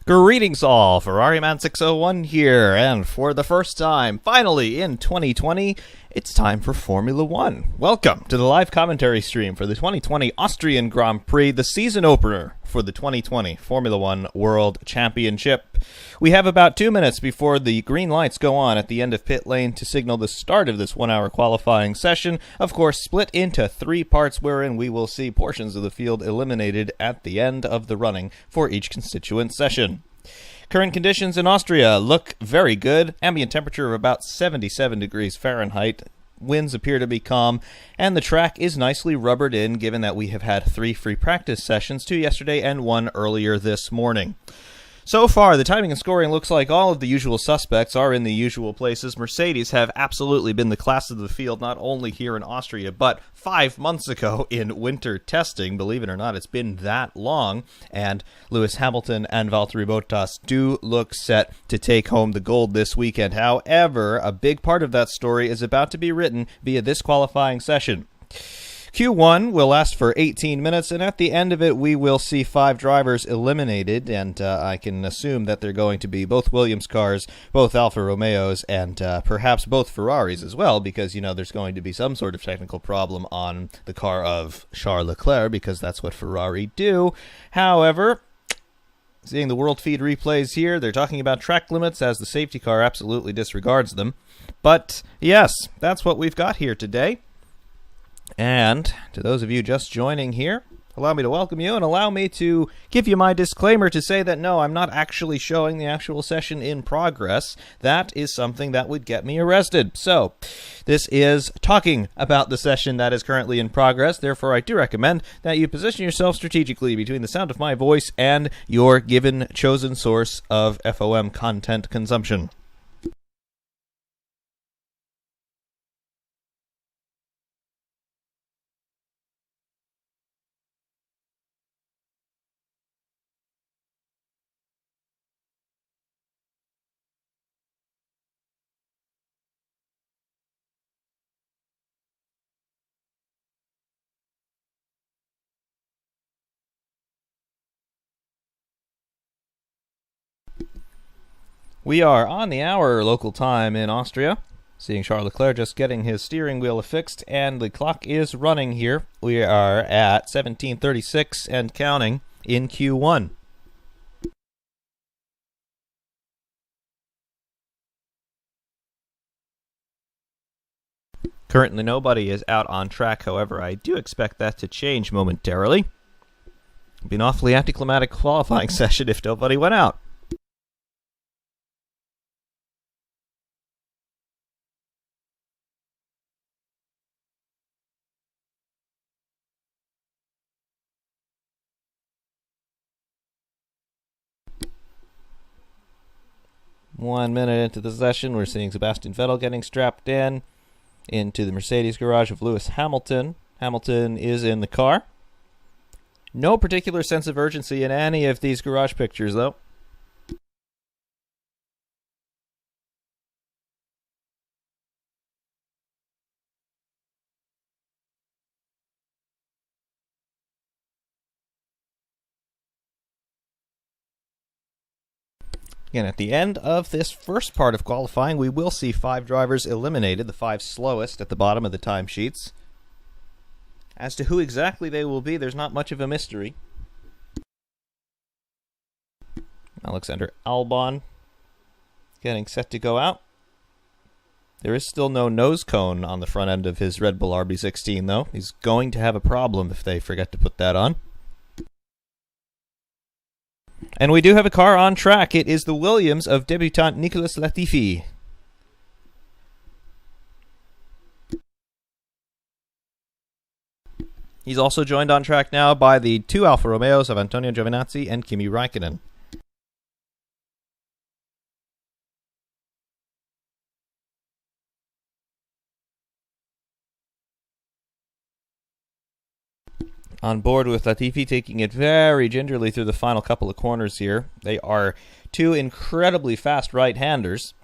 Greetings all, Ferrariman601 here, and for the first time, finally in 2020, it's time for Formula One. Welcome to the live commentary stream for the 2020 Austrian Grand Prix, the season opener for the 2020 Formula One World Championship. We have about 2 minutes before the green lights go on at the end of pit lane to signal the start of this 1 hour qualifying session, of course split into 3 parts wherein we will see portions of the field eliminated at the end of the running for each constituent session. Current conditions in Austria look very good. Ambient temperature of about 77 degrees Fahrenheit. Winds appear to be calm, and the track is nicely rubbered in, given that we have had 3 free practice sessions, 2 yesterday and 1 earlier this morning. So far, the timing and scoring looks like all of the usual suspects are in the usual places. Mercedes have absolutely been the class of the field, not only here in Austria, but 5 months ago in winter testing. Believe it or not, it's been that long. And Lewis Hamilton and Valtteri Bottas do look set to take home the gold this weekend. However, a big part of that story is about to be written via this qualifying session. Q1 will last for 18 minutes, and at the end of it, we will see 5 drivers eliminated, and I can assume that they're going to be both Williams cars, both Alfa Romeos, and perhaps both Ferraris as well, because, you know, there's going to be some sort of technical problem on the car of Charles Leclerc, because that's what Ferrari do. However, seeing the World Feed replays here, they're talking about track limits as the safety car absolutely disregards them. But, yes, that's what we've got here today. And to those of you just joining here, allow me to welcome you and allow me to give you my disclaimer to say that no, I'm not actually showing the actual session in progress. That is something that would get me arrested. So, this is talking about the session that is currently in progress. Therefore, I do recommend that you position yourself strategically between the sound of my voice and your given chosen source of FOM content consumption. We are on the hour local time in Austria, seeing Charles Leclerc just getting his steering wheel affixed, and the clock is running here. We are at 17:36 and counting in Q1. Currently nobody is out on track, however, I do expect that to change momentarily. It'd be an awfully anticlimactic qualifying session if nobody went out. One minute into the session, we're seeing Sebastian Vettel getting strapped into the Mercedes garage of Lewis Hamilton. Hamilton is in the car. No particular sense of urgency in any of these garage pictures, though. Again, at the end of this first part of qualifying, we will see 5 drivers eliminated, the 5 slowest at the bottom of the timesheets. As to who exactly they will be, there's not much of a mystery. Alexander Albon getting set to go out. There is still no nose cone on the front end of his Red Bull RB16, though. He's going to have a problem if they forget to put that on. And we do have a car on track. It is the Williams of debutant Nicolas Latifi. He's also joined on track now by the 2 Alfa Romeos of Antonio Giovinazzi and Kimi Räikkönen. On board with Latifi, taking it very gingerly through the final couple of corners here. They are 2 incredibly fast right-handers.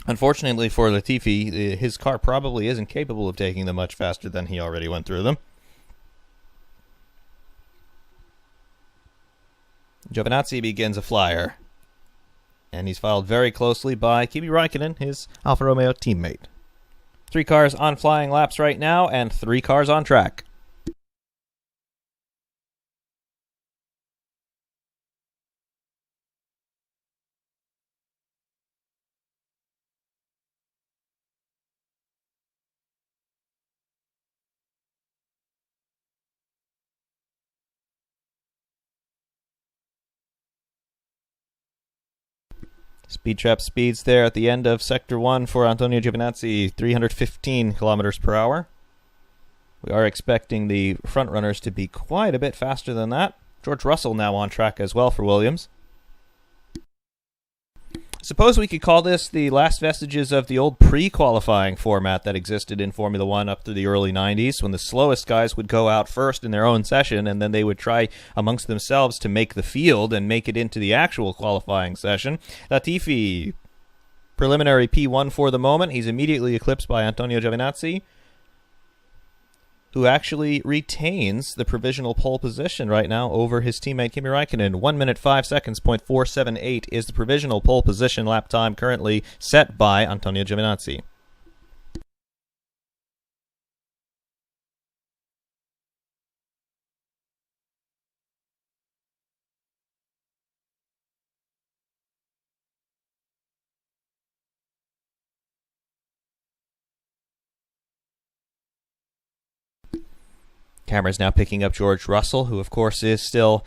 Unfortunately for Latifi, his car probably isn't capable of taking them much faster than he already went through them. Giovinazzi begins a flyer. And he's followed very closely by Kimi Räikkönen, his Alfa Romeo teammate. 3 cars on flying laps right now, and 3 cars on track. Speed trap speeds there at the end of Sector 1 for Antonio Giovinazzi, 315 kilometers per hour. We are expecting the front runners to be quite a bit faster than that. George Russell now on track as well for Williams. Suppose we could call this the last vestiges of the old pre-qualifying format that existed in Formula One up to the early 90s, when the slowest guys would go out first in their own session, and then they would try amongst themselves to make the field and make it into the actual qualifying session. Latifi, preliminary P1 for the moment. He's immediately eclipsed by Antonio Giovinazzi, who actually retains the provisional pole position right now over his teammate Kimi Räikkönen. 1 minute 5 seconds, .478 is the provisional pole position lap time currently set by Antonio Giovinazzi. Camera's now picking up George Russell, who of course is still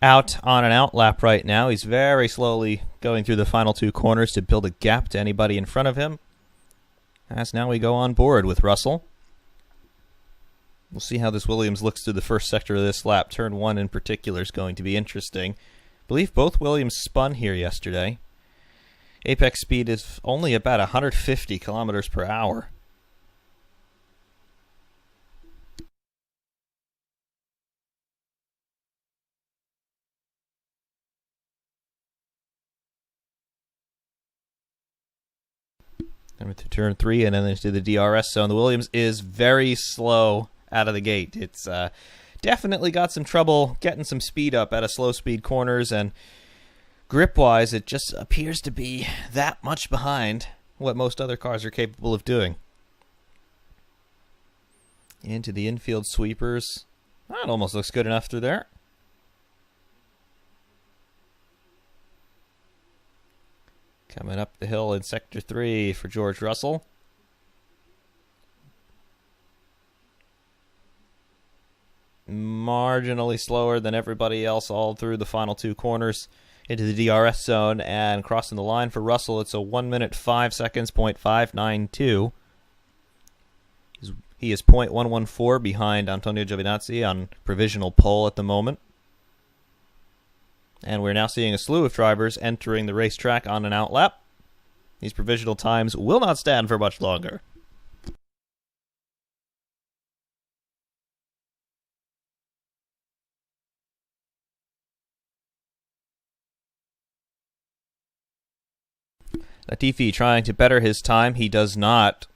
out on an out lap right now. He's very slowly going through the final 2 corners to build a gap to anybody in front of him. As now we go on board with Russell. We'll see how this Williams looks through the first sector of this lap. Turn 1 in particular is going to be interesting. I believe both Williams spun here yesterday. Apex speed is only about 150 kilometers per hour. Into turn 3 and then into the DRS zone. The Williams is very slow out of the gate. It's definitely got some trouble getting some speed up out of slow speed corners, and grip-wise, it just appears to be that much behind what most other cars are capable of doing. Into the infield sweepers. That almost looks good enough through there. Coming up the hill in Sector 3 for George Russell. Marginally slower than everybody else all through the final 2 corners into the DRS zone, and crossing the line for Russell, it's a 1 minute 5 seconds, .592. He is .114 behind Antonio Giovinazzi on provisional pole at the moment. And we're now seeing a slew of drivers entering the racetrack on an out lap. These provisional times will not stand for much longer. Latifi trying to better his time. He does not.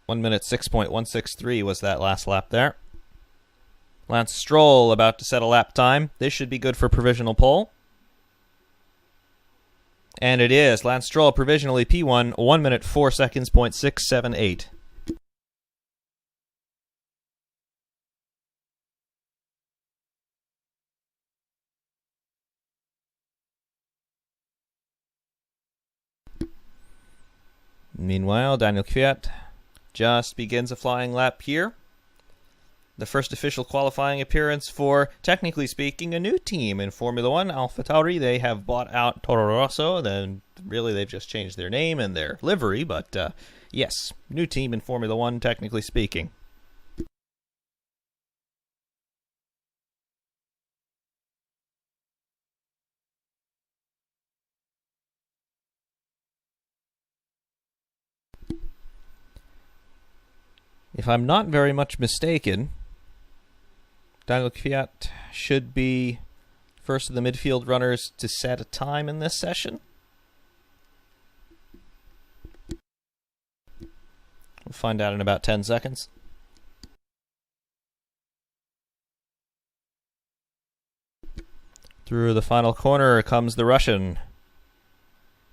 1 minute 6.163 was that last lap there. Lance Stroll about to set a lap time. This should be good for provisional pole. And it is. Lance Stroll provisionally P1, 1 minute 4 seconds, .678. Meanwhile, Daniel Kvyat just begins a flying lap here. The first official qualifying appearance for, technically speaking, a new team in Formula One, AlphaTauri. They have bought out Toro Rosso, then really they've just changed their name and their livery, but yes, new team in Formula One, technically speaking. If I'm not very much mistaken, Daniel Kvyat should be first of the midfield runners to set a time in this session. We'll find out in about 10 seconds. Through the final corner comes the Russian.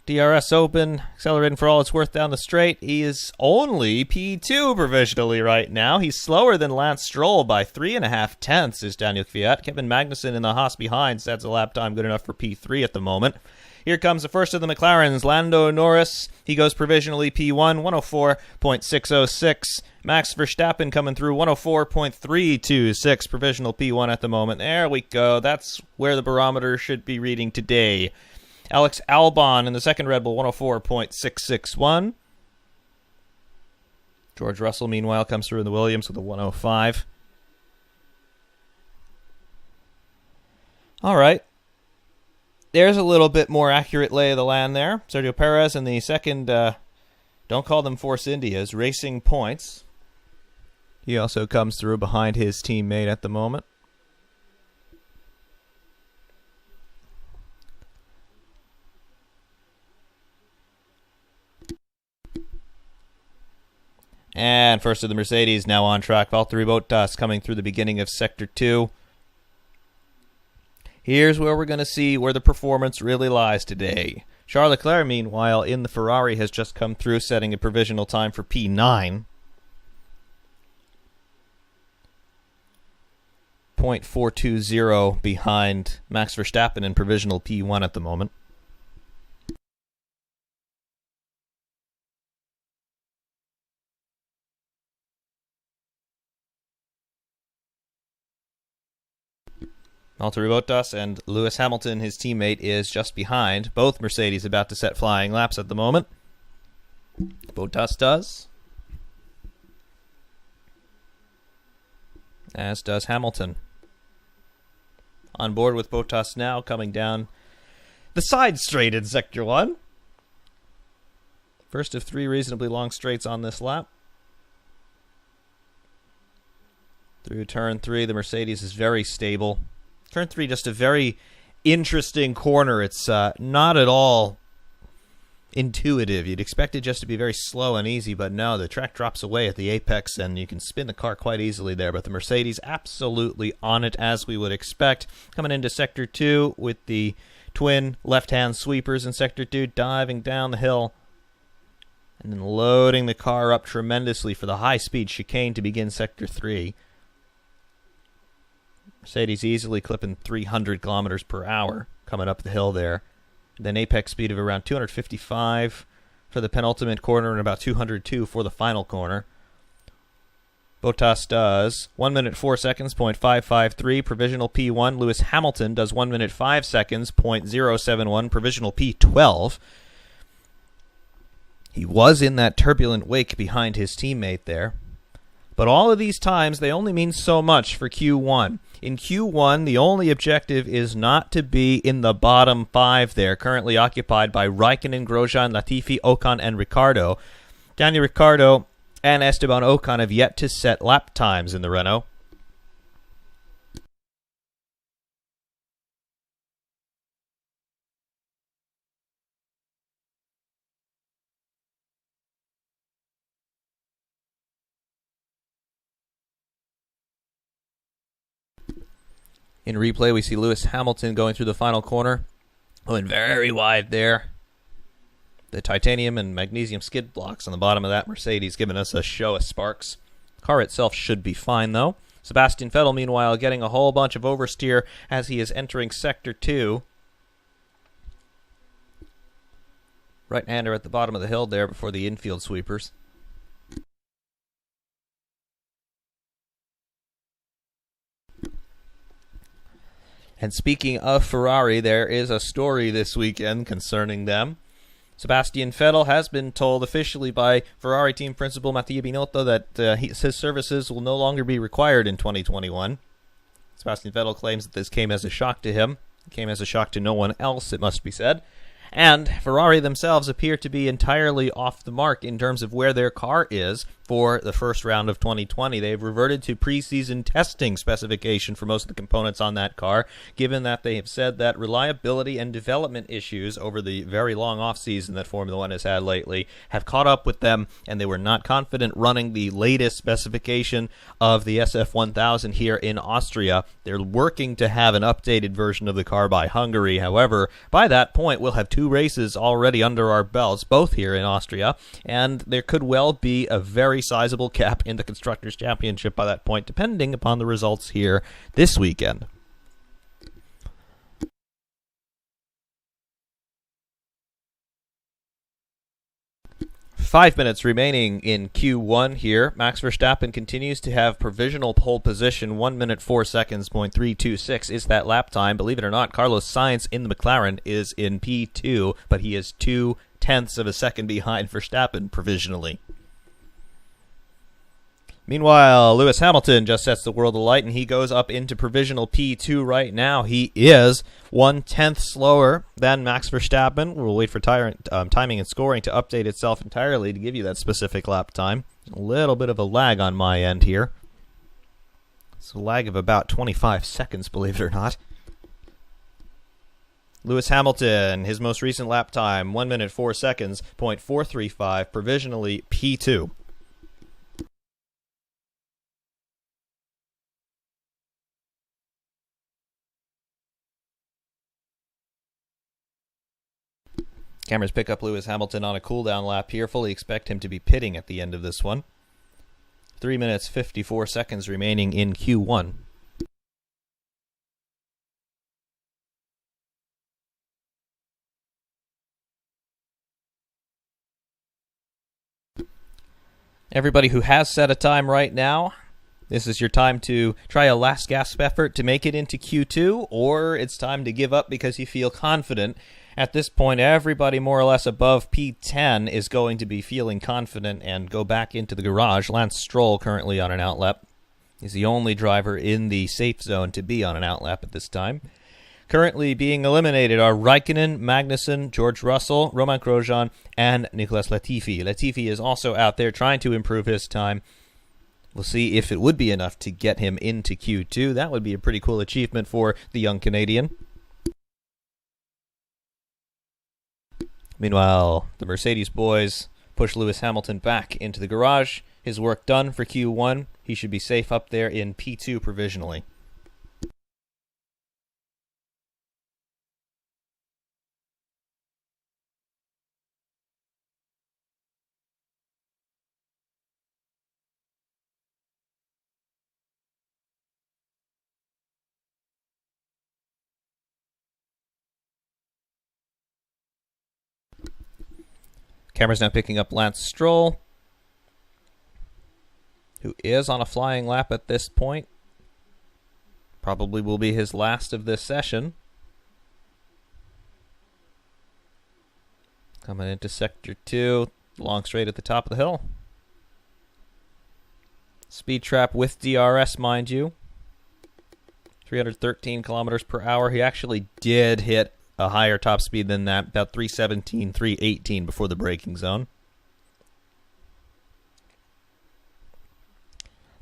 DRS open, accelerating for all it's worth down the straight. He is only P2 provisionally right now. He's slower than Lance Stroll by 3.5 tenths, is Daniel Kvyat. Kevin Magnussen in the Haas behind sets a lap time good enough for P3 at the moment. Here comes the first of the McLarens, Lando Norris. He goes provisionally P1, 104.606. Max Verstappen coming through, 104.326, provisional P1 at the moment. There we go. That's where the barometer should be reading today. Alex Albon in the second Red Bull, 104.661. George Russell, meanwhile, comes through in the Williams with a 105. All right. There's a little bit more accurate lay of the land there. Sergio Perez in the second, don't call them Force Indias, Racing Points. He also comes through behind his teammate at the moment. And first of the Mercedes now on track. Valtteri Bottas coming through the beginning of Sector 2. Here's where we're going to see where the performance really lies today. Charles Leclerc, meanwhile, in the Ferrari has just come through, setting a provisional time for P9. 0.420 behind Max Verstappen in provisional P1 at the moment. Valtteri Bottas and Lewis Hamilton, his teammate, is just behind. Both Mercedes about to set flying laps at the moment. Bottas does. As does Hamilton. On board with Bottas now, coming down the side straight in Sector 1. First of 3 reasonably long straights on this lap. Through turn 3, the Mercedes is very stable. Turn 3, just a very interesting corner. It's not at all intuitive. You'd expect it just to be very slow and easy, but no, the track drops away at the apex, and you can spin the car quite easily there. But the Mercedes absolutely on it, as we would expect. Coming into Sector 2 with the twin left-hand sweepers in Sector 2, diving down the hill, and then loading the car up tremendously for the high-speed chicane to begin Sector 3. Mercedes easily clipping 300 kilometers per hour coming up the hill there. Then apex speed of around 255 for the penultimate corner and about 202 for the final corner. Bottas does 1 minute 4 seconds, 0.553, provisional P1. Lewis Hamilton does 1 minute 5 seconds, 0.071, provisional P12. He was in that turbulent wake behind his teammate there. But all of these times, they only mean so much for Q1. In Q1, the only objective is not to be in the bottom 5 there, currently occupied by Raikkonen, Grosjean, Latifi, Ocon, and Ricciardo. Daniel Ricciardo and Esteban Ocon have yet to set lap times in the Renault. In replay, we see Lewis Hamilton going through the final corner. Going very wide there. The titanium and magnesium skid blocks on the bottom of that Mercedes giving us a show of sparks. The car itself should be fine, though. Sebastian Vettel, meanwhile, getting a whole bunch of oversteer as he is entering Sector 2. Right-hander at the bottom of the hill there before the infield sweepers. And speaking of Ferrari, there is a story this weekend concerning them. Sebastian Vettel has been told officially by Ferrari team principal Mattia Binotto that his services will no longer be required in 2021. Sebastian Vettel claims that this came as a shock to him. It came as a shock to no one else, it must be said. And Ferrari themselves appear to be entirely off the mark in terms of where their car is. for the first round of 2020. They've reverted to preseason testing specification for most of the components on that car, given that they have said that reliability and development issues over the very long off-season that Formula One has had lately have caught up with them, and they were not confident running the latest specification of the SF1000 here in Austria. They're working to have an updated version of the car by Hungary. However, by that point, we'll have 2 races already under our belts, both here in Austria, and there could well be a very sizable gap in the Constructors' Championship by that point, depending upon the results here this weekend. Five minutes remaining in Q1 here. Max Verstappen continues to have provisional pole position. 1 minute 4 seconds, .326 is that lap time. Believe it or not, Carlos Sainz in the McLaren is in P2, but he is 0.2 of a second behind Verstappen provisionally. Meanwhile, Lewis Hamilton just sets the world alight, and he goes up into provisional P2 right now. He is 1/10 slower than Max Verstappen. We'll wait for timing and scoring to update itself entirely to give you that specific lap time. A little bit of a lag on my end here. It's a lag of about 25 seconds, believe it or not. Lewis Hamilton, his most recent lap time, 1 minute 4 seconds, .435, provisionally P2. Cameras pick up Lewis Hamilton on a cooldown lap here. Fully expect him to be pitting at the end of this one. 3 minutes 54 seconds remaining in Q1. Everybody who has set a time right now, this is your time to try a last gasp effort to make it into Q2, or it's time to give up because you feel confident. At this point, everybody more or less above P10 is going to be feeling confident and go back into the garage. Lance Stroll currently on an outlap. He's the only driver in the safe zone to be on an outlap at this time. Currently being eliminated are Raikkonen, Magnussen, George Russell, Romain Grosjean, and Nicolas Latifi. Latifi is also out there trying to improve his time. We'll see if it would be enough to get him into Q2. That would be a pretty cool achievement for the young Canadian. Meanwhile, the Mercedes boys push Lewis Hamilton back into the garage. His work done for Q1. He should be safe up there in P2 provisionally. Camera's now picking up Lance Stroll, who is on a flying lap at this point. Probably will be his last of this session. Coming into Sector 2, long straight at the top of the hill. Speed trap with DRS, mind you. 313 kilometers per hour. He actually did hit a higher top speed than that, about 317, 318 before the braking zone.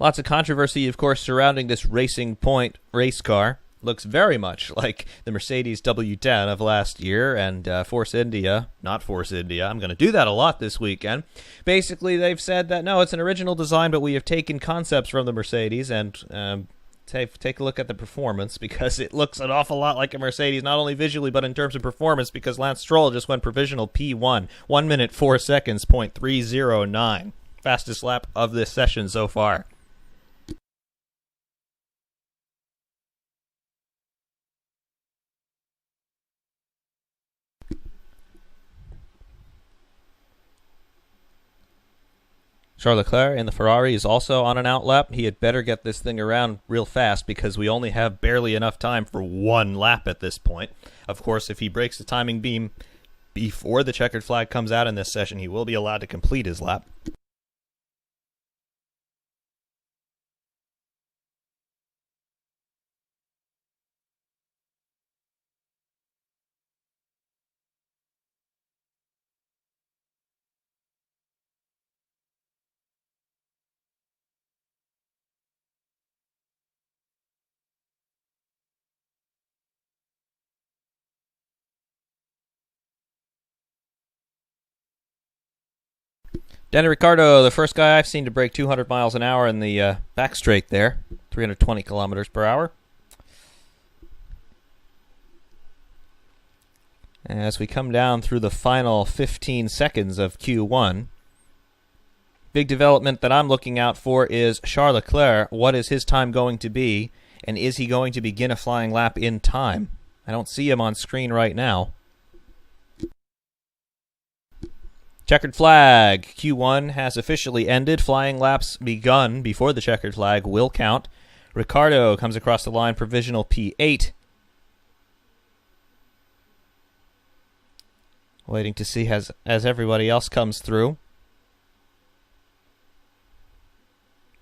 Lots of controversy, of course, surrounding this Racing Point race car. Looks very much like the Mercedes W10 of last year and Force India. Not Force India. I'm going to do that a lot this weekend. Basically, they've said that, no, it's an original design, but we have taken concepts from the Mercedes and take a look at the performance, because it looks an awful lot like a Mercedes, not only visually but in terms of performance, because Lance Stroll just went provisional P1, 1 minute 4 seconds, .309. Fastest lap of this session so far. Charles Leclerc in the Ferrari is also on an outlap. He had better get this thing around real fast, because we only have barely enough time for one lap at this point. Of course, if he breaks the timing beam before the checkered flag comes out in this session, he will be allowed to complete his lap. Danny Ricciardo, the first guy I've seen to break 200 miles an hour in the back straight there, 320 kilometers per hour. As we come down through the final 15 seconds of Q1, big development that I'm looking out for is Charles Leclerc. What is his time going to be, and is he going to begin a flying lap in time? I don't see him on screen right now. Checkered flag. Q1 has officially ended. Flying laps begun before the checkered flag will count. Ricciardo comes across the line, provisional P8. Waiting to see as everybody else comes through.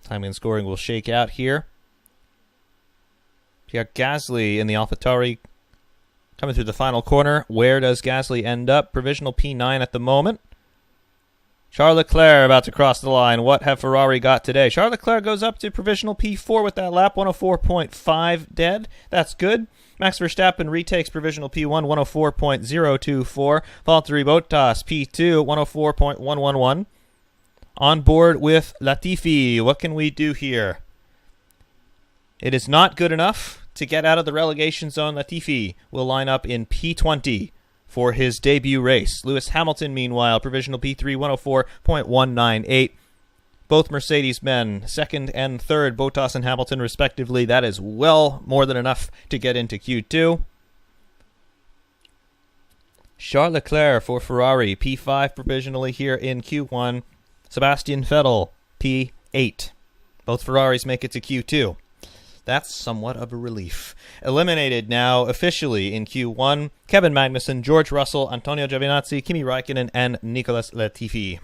Timing and scoring will shake out here. Pierre Gasly in the AlphaTauri coming through the final corner. Where does Gasly end up? Provisional P9 at the moment. Charles Leclerc about to cross the line. What have Ferrari got today? Charles Leclerc goes up to provisional P4 with that lap, 104.5 dead. That's good. Max Verstappen retakes provisional P1, 104.024. Valtteri Bottas, P2, 104.111. On board with Latifi. What can we do here? It is not good enough to get out of the relegation zone. Latifi will line up in P20 for his debut race. Lewis Hamilton, meanwhile, provisional P3, 104.198. Both Mercedes men, second and third, Bottas and Hamilton respectively. That is well more than enough to get into Q2. Charles Leclerc for Ferrari, P5 provisionally here in Q1. Sebastian Vettel, P8. Both Ferraris make it to Q2. That's somewhat of a relief. Eliminated now officially in Q1, Kevin Magnussen, George Russell, Antonio Giovinazzi, Kimi Räikkönen, and Nicolas Latifi.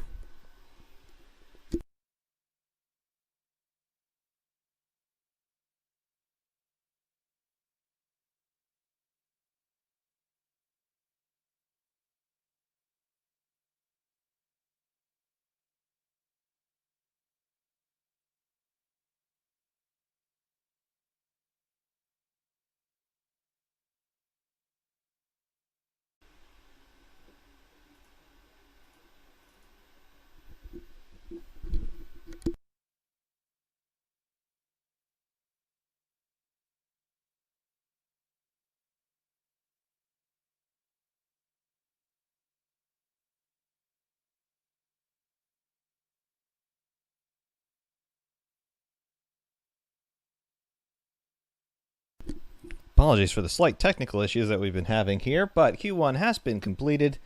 Apologies for the slight technical issues that we've been having here, but Q1 has been completed,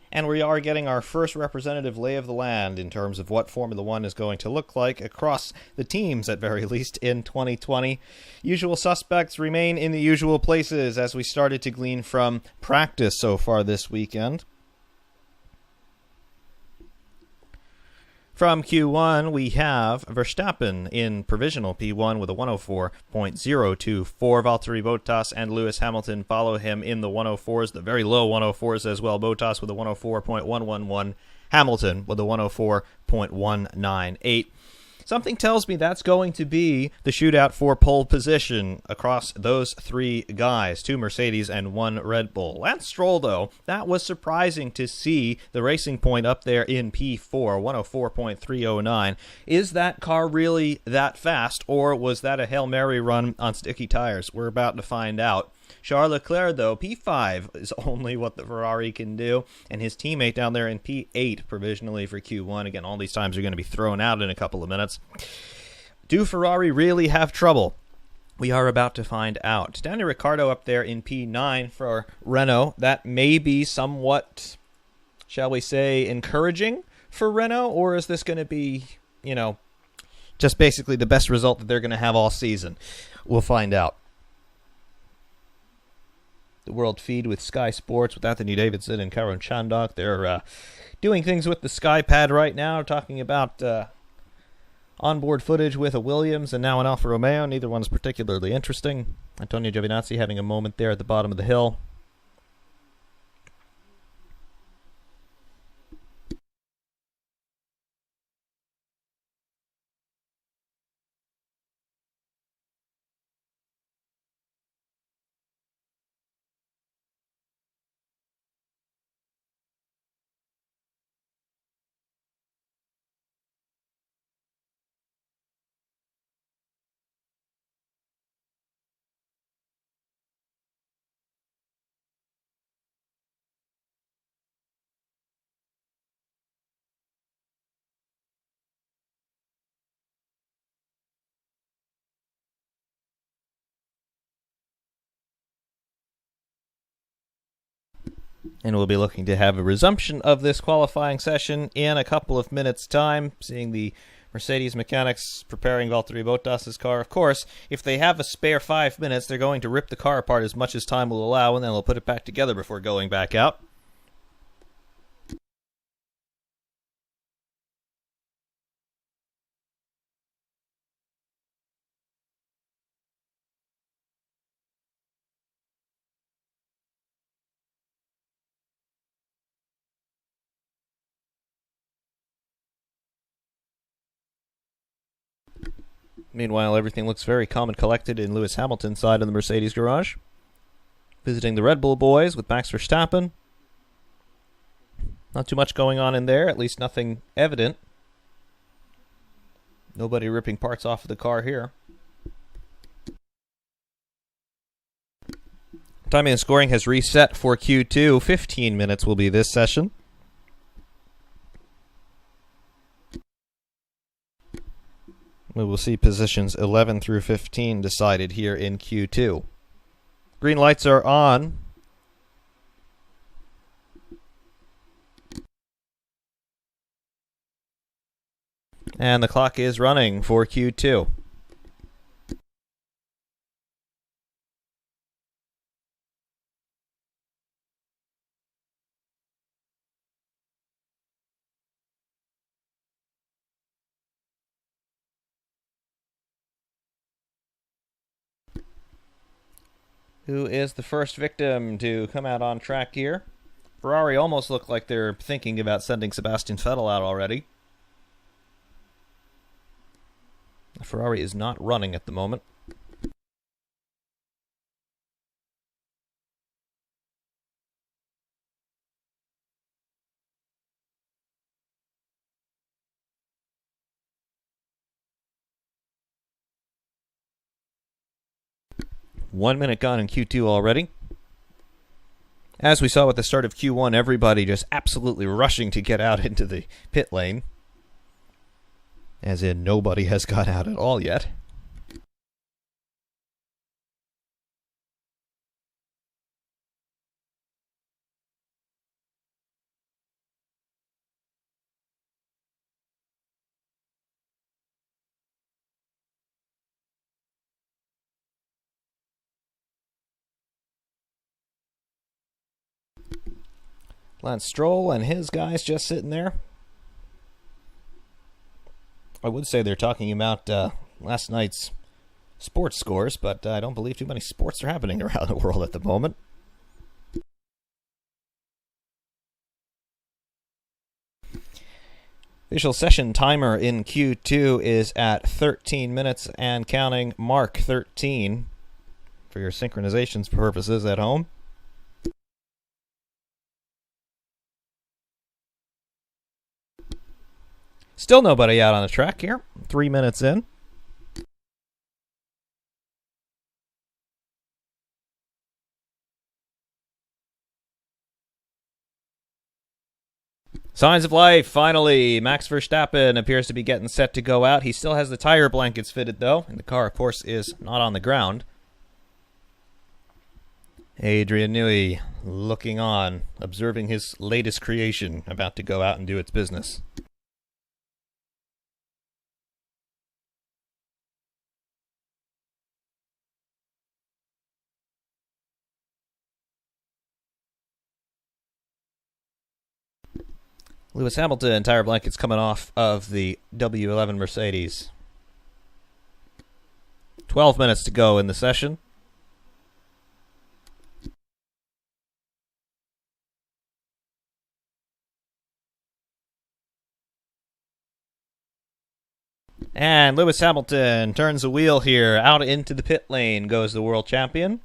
and we are getting our first representative lay of the land in terms of what Formula One is going to look like across the teams, at very least, in 2020. Usual suspects remain in the usual places as we started to glean from practice so far this weekend. From Q1, we have Verstappen in provisional P1 with a 104.024. Valtteri Bottas and Lewis Hamilton follow him in the 104s, the very low 104s as well. Bottas with a 104.111. Hamilton with a 104.198. Something tells me that's going to be the shootout for pole position across those three guys, 2 Mercedes and 1 Red Bull. Lance Stroll, though, that was surprising to see the racing point up there in P4, 104.309. Is that car really that fast, or was that a Hail Mary run on sticky tires? We're about to find out. Charles Leclerc, though, P5 is only what the Ferrari can do, and his teammate down there in P8 provisionally for Q1. Again, all these times are going to be thrown out in a couple of minutes. Do Ferrari really have trouble? We are about to find out. Danny Ricciardo up there in P9 for Renault. That may be somewhat, shall we say, encouraging for Renault, or is this going to be, just basically the best result that they're going to have all season? We'll find out. The World Feed with Sky Sports with Anthony Davidson and Karan Chandok. They're doing things with the Sky Pad right now, talking about onboard footage with a Williams and now an Alfa Romeo. Neither one's particularly interesting. Antonio Giovinazzi having a moment there at the bottom of the hill. And we'll be looking to have a resumption of this qualifying session in a couple of minutes' time, seeing the Mercedes mechanics preparing Valtteri Bottas's car. Of course, if they have a spare 5 minutes, they're going to rip the car apart as much as time will allow, and then they'll put it back together before going back out. Meanwhile, everything looks very calm and collected in Lewis Hamilton's side of the Mercedes garage. Visiting the Red Bull boys with Max Verstappen. Not too much going on in there, at least nothing evident. Nobody ripping parts off of the car here. Timing and scoring has reset for Q2. 15 minutes will be this session. We will see positions 11 through 15 decided here in Q2. Green lights are on. And the clock is running for Q2. Who is the first victim to come out on track here? Ferrari almost look like they're thinking about sending Sebastian Vettel out already. Ferrari is not running at the moment. One minute gone in Q2 already. As we saw at the start of Q1, everybody just absolutely rushing to get out into the pit lane. As in, nobody has got out at all yet. Lance Stroll and his guys just sitting there. I would say they're talking about last night's sports scores, but I don't believe too many sports are happening around the world at the moment. Official session timer in Q2 is at 13 minutes and counting. Mark 13 for your synchronizations purposes at home. Still nobody out on the track here. 3 minutes in. Signs of life, finally. Max Verstappen appears to be getting set to go out. He still has the tire blankets fitted, though, and the car, of course, is not on the ground. Adrian Newey looking on, observing his latest creation, about to go out and do its business. Lewis Hamilton, tire blankets coming off of the W11 Mercedes. 12 minutes to go in the session. And Lewis Hamilton turns the wheel here. Out into the pit lane goes the world champion.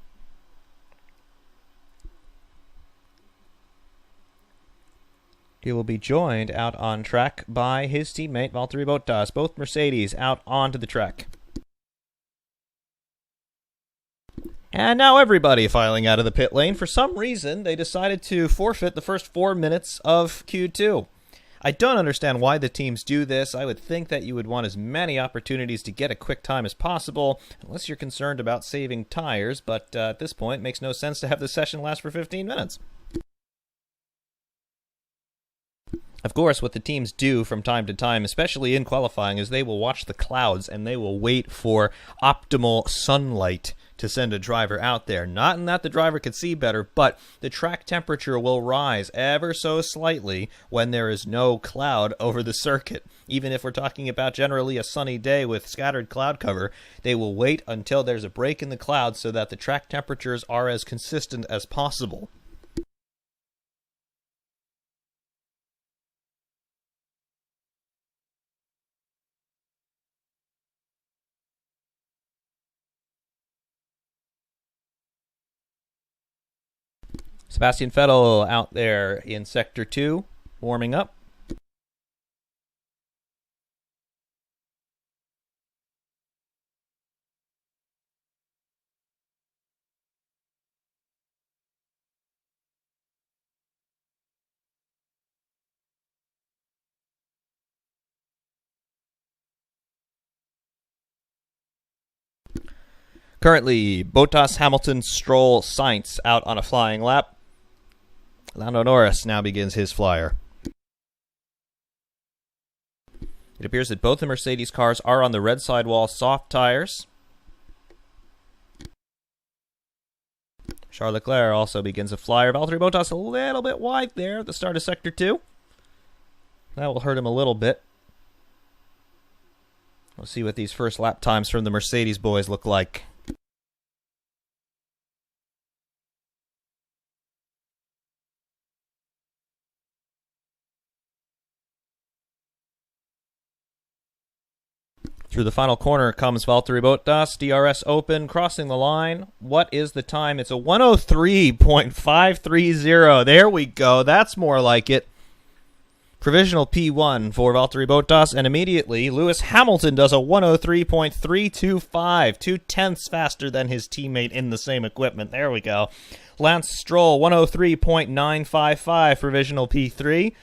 He will be joined out on track by his teammate Valtteri Bottas. Both Mercedes out onto the track. And now everybody filing out of the pit lane. For some reason, they decided to forfeit the first 4 minutes of Q2. I don't understand why the teams do this. I would think that you would want as many opportunities to get a quick time as possible, unless you're concerned about saving tires, but at this point, it makes no sense to have the session last for 15 minutes. Of course, what the teams do from time to time, especially in qualifying, is they will watch the clouds and they will wait for optimal sunlight to send a driver out there. Not in that the driver could see better, but the track temperature will rise ever so slightly when there is no cloud over the circuit. Even if we're talking about generally a sunny day with scattered cloud cover, they will wait until there's a break in the clouds so that the track temperatures are as consistent as possible. Sebastian Vettel out there in Sector 2, warming up. Currently, Bottas, Hamilton, Stroll, Sainz out on a flying lap. Lando Norris now begins his flyer. It appears that both the Mercedes cars are on the red sidewall soft tires. Charles Leclerc also begins a flyer. Valtteri Bottas a little bit wide there at the start of Sector 2. That will hurt him a little bit. We'll see what these first lap times from the Mercedes boys look like. Through the final corner comes Valtteri Bottas, DRS open, crossing the line. What is the time? It's a 103.530. There we go. That's more like it. Provisional P1 for Valtteri Bottas, and immediately Lewis Hamilton does a 103.325, 2/10 faster than his teammate in the same equipment. There we go. Lance Stroll, 103.955, provisional P3.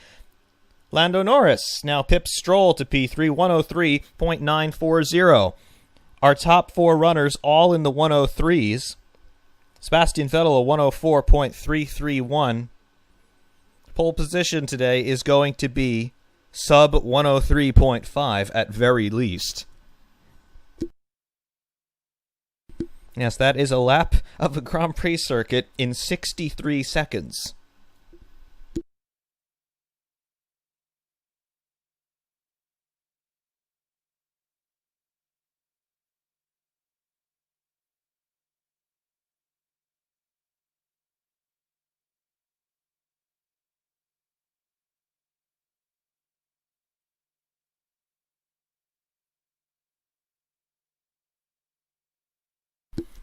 Lando Norris now pips Stroll to P3, 103.940. Our top four runners all in the 103s. Sebastian Vettel, a 104.331. Pole position today is going to be sub 103.5 at very least. Yes, that is a lap of the Grand Prix circuit in 63 seconds.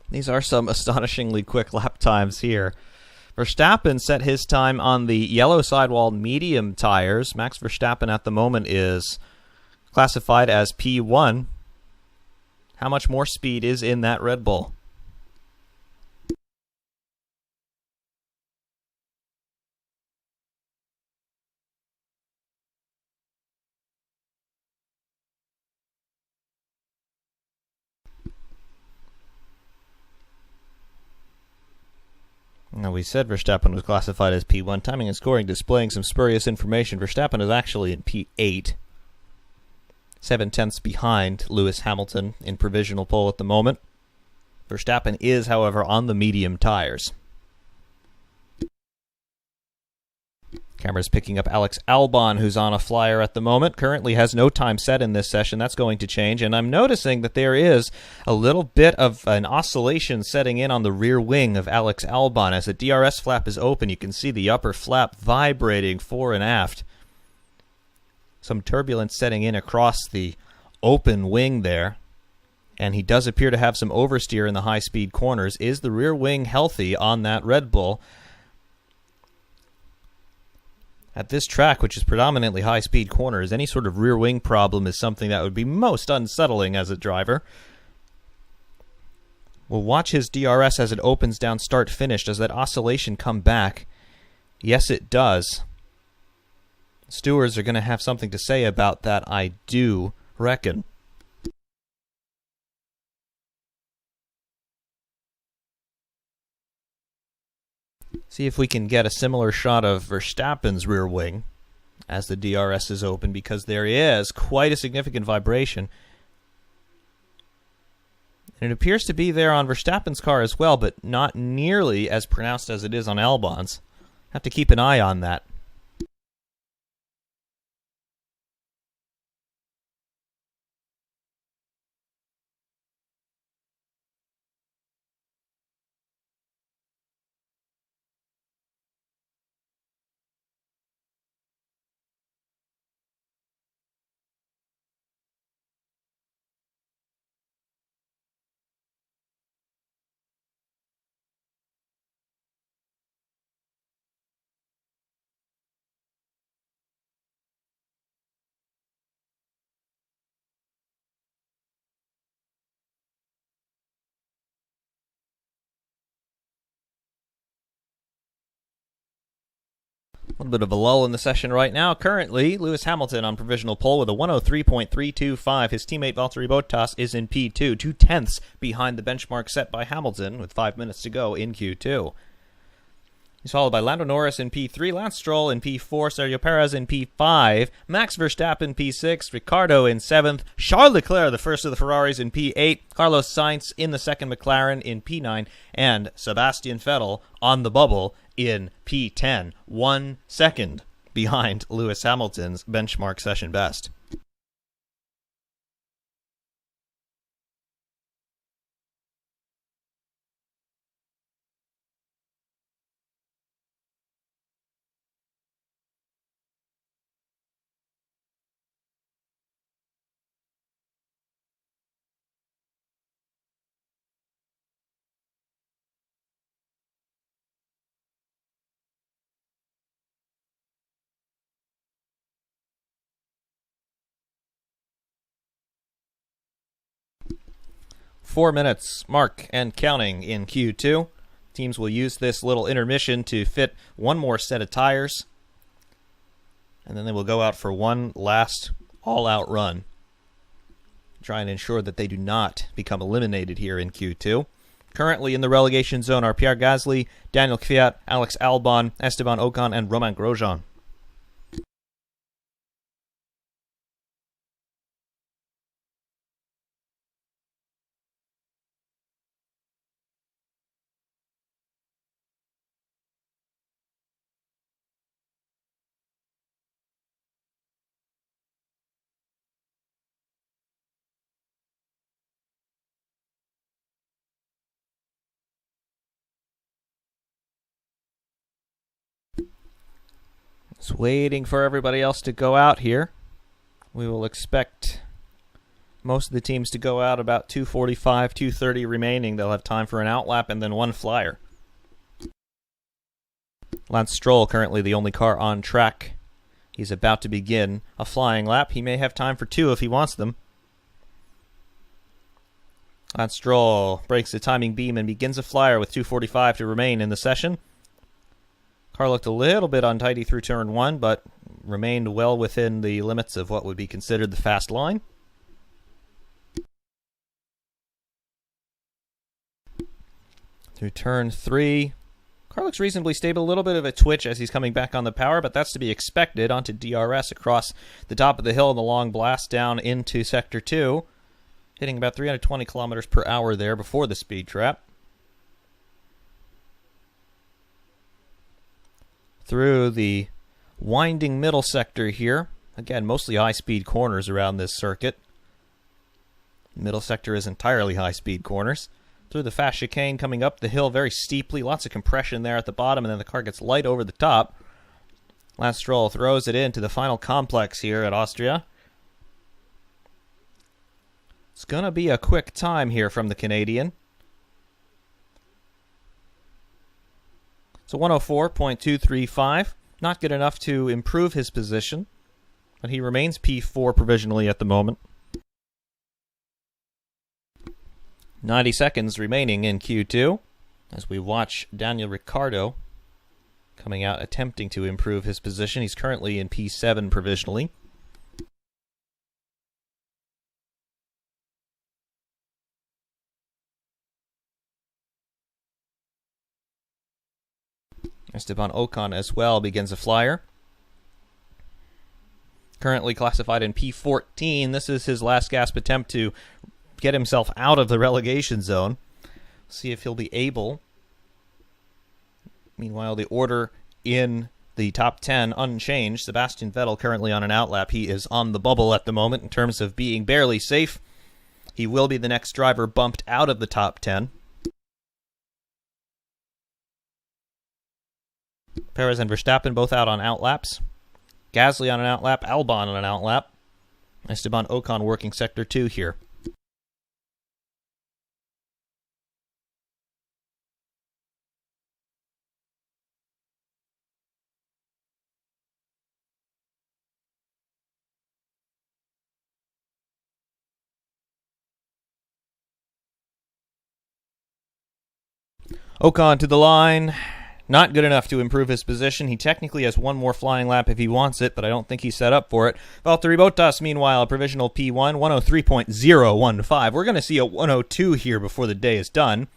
These are some astonishingly quick lap times here. Verstappen set his time on the yellow sidewall medium tires. Max Verstappen at the moment is classified as P1. How much more speed is in that Red Bull? Now, we said Verstappen was classified as P1. Timing and scoring displaying some spurious information. Verstappen is actually in P8. 7/10 behind Lewis Hamilton in provisional pole at the moment. Verstappen is, however, on the medium tires. Camera's picking up Alex Albon, who's on a flyer at the moment. Currently has no time set in this session. That's going to change. And I'm noticing that there is a little bit of an oscillation setting in on the rear wing of Alex Albon. As the DRS flap is open, you can see the upper flap vibrating fore and aft. Some turbulence setting in across the open wing there. And he does appear to have some oversteer in the high-speed corners. Is the rear wing healthy on that Red Bull? At this track, which is predominantly high-speed corners, any sort of rear wing problem is something that would be most unsettling as a driver. We'll watch his DRS as it opens down start-finish. Does that oscillation come back? Yes, it does. Stewards are going to have something to say about that, I do reckon. See if we can get a similar shot of Verstappen's rear wing as the DRS is open, because there is quite a significant vibration. And it appears to be there on Verstappen's car as well, but not nearly as pronounced as it is on Albon's. Have to keep an eye on that. A little bit of a lull in the session right now. Currently, Lewis Hamilton on provisional pole with a 103.325. His teammate Valtteri Bottas is in P2, 2/10 behind the benchmark set by Hamilton with 5 minutes to go in Q2. He's followed by Lando Norris in P3, Lance Stroll in P4, Sergio Perez in P5, Max Verstappen P6, Ricciardo in 7th, Charles Leclerc, the first of the Ferraris, in P8, Carlos Sainz in the second McLaren in P9, and Sebastian Vettel on the bubble in P10, 1 second behind Lewis Hamilton's benchmark session best. Four minutes mark and counting in Q2. Teams will use this little intermission to fit one more set of tires, and then they will go out for one last all-out run, try and ensure that they do not become eliminated here in Q2. Currently in the relegation zone are Pierre Gasly, Daniel Kvyat, Alex Albon, Esteban Ocon, and Romain Grosjean. Just waiting for everybody else to go out here. We will expect most of the teams to go out about 2:45, 2:30 remaining. They'll have time for an outlap and then one flyer. Lance Stroll, currently the only car on track. He's about to begin a flying lap. He may have time for two if he wants them. Lance Stroll breaks the timing beam and begins a flyer with 2:45 to remain in the session. Car looked a little bit untidy through turn one, but remained well within the limits of what would be considered the fast line. Through turn three, car looks reasonably stable. A little bit of a twitch as he's coming back on the power, but that's to be expected. Onto DRS across the top of the hill and the long blast down into Sector 2, hitting about 320 kilometers per hour there before the speed trap. Through the winding middle sector here. Again, mostly high-speed corners around this circuit. Middle sector is entirely high-speed corners. Through the fast chicane coming up the hill very steeply. Lots of compression there at the bottom, and then the car gets light over the top. Lance Stroll throws it into the final complex here at Austria. It's going to be a quick time here from the Canadian. So 104.235, not good enough to improve his position, but he remains P4 provisionally at the moment. 90 seconds remaining in Q2 as we watch Daniel Ricciardo coming out attempting to improve his position. He's currently in P7 provisionally. Esteban Ocon as well begins a flyer. currently classified in P14. This is his last gasp attempt to get himself out of the relegation zone. See if he'll be able. Meanwhile, the order in the top 10 unchanged. Sebastian Vettel currently on an outlap. He is on the bubble at the moment in terms of being barely safe. He will be the next driver bumped out of the top 10. Perez and Verstappen both out on outlaps. Gasly on an outlap. Albon on an outlap. Esteban Ocon working Sector 2 here. Ocon to the line. Not good enough to improve his position. He technically has one more flying lap if he wants it, but I don't think he's set up for it. Valtteri Bottas, meanwhile, a provisional P1, 103.015. We're going to see a 102 here before the day is done.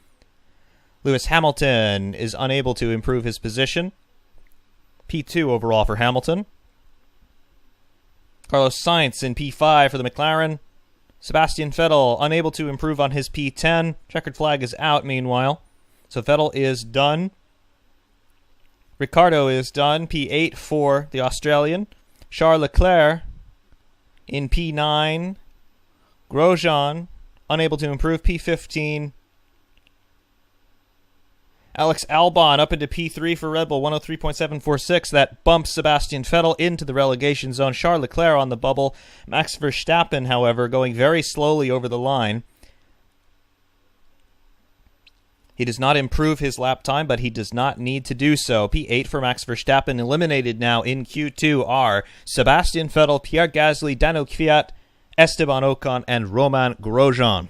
Lewis Hamilton is unable to improve his position. P2 overall for Hamilton. Carlos Sainz in P5 for the McLaren. Sebastian Vettel unable to improve on his P10. Checkered flag is out, meanwhile. So Vettel is done. Ricciardo is done. P8 for the Australian. Charles Leclerc in P9. Grosjean unable to improve. P15. Alex Albon up into P3 for Red Bull, 103.746. That bumps Sebastian Vettel into the relegation zone. Charles Leclerc on the bubble. Max Verstappen, however, going very slowly over the line. He does not improve his lap time, but he does not need to do so. P8 for Max Verstappen. Eliminated now in Q2 are Sebastian Vettel, Pierre Gasly, Daniel Kvyat, Esteban Ocon, and Romain Grosjean.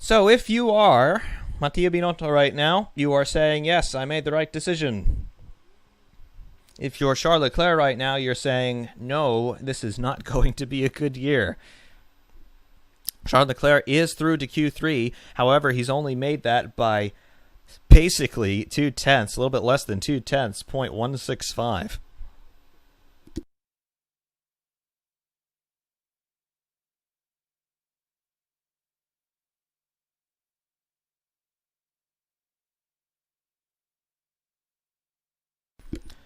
So if you are Mattia Binotto right now, you are saying, yes, I made the right decision. If you're Charles Leclerc right now, you're saying, no, this is not going to be a good year. Charles Leclerc is through to Q3. However, he's only made that by basically 0.2, a little bit less than 0.2, 0.165.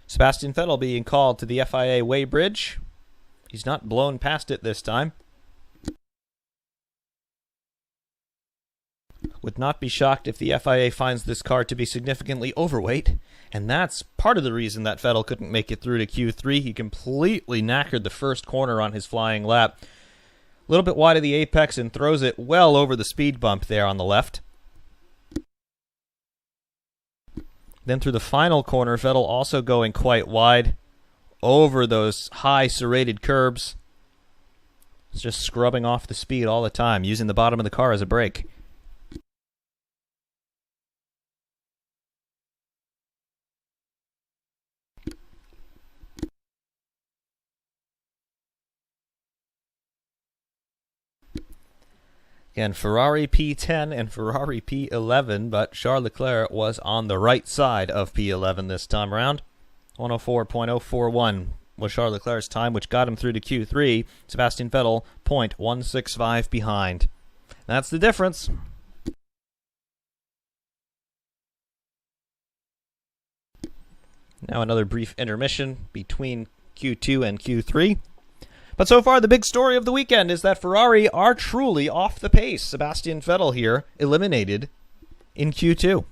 Sebastian Vettel being called to the FIA weighbridge. He's not blown past it this time. Would not be shocked if the FIA finds this car to be significantly overweight, and that's part of the reason that Vettel couldn't make it through to Q3. He completely knackered the first corner on his flying lap. A little bit wide of the apex and throws it well over the speed bump there on the left. Then through the final corner, Vettel also going quite wide over those high serrated curbs. He's just scrubbing off the speed all the time, using the bottom of the car as a brake. Again, Ferrari P10 and Ferrari P11, but Charles Leclerc was on the right side of P11 this time around. 104.041 was Charles Leclerc's time, which got him through to Q3. Sebastian Vettel, 0.165 behind. That's the difference. Now another brief intermission between Q2 and Q3. But so far, the big story of the weekend is that Ferrari are truly off the pace. Sebastian Vettel here, eliminated in Q2.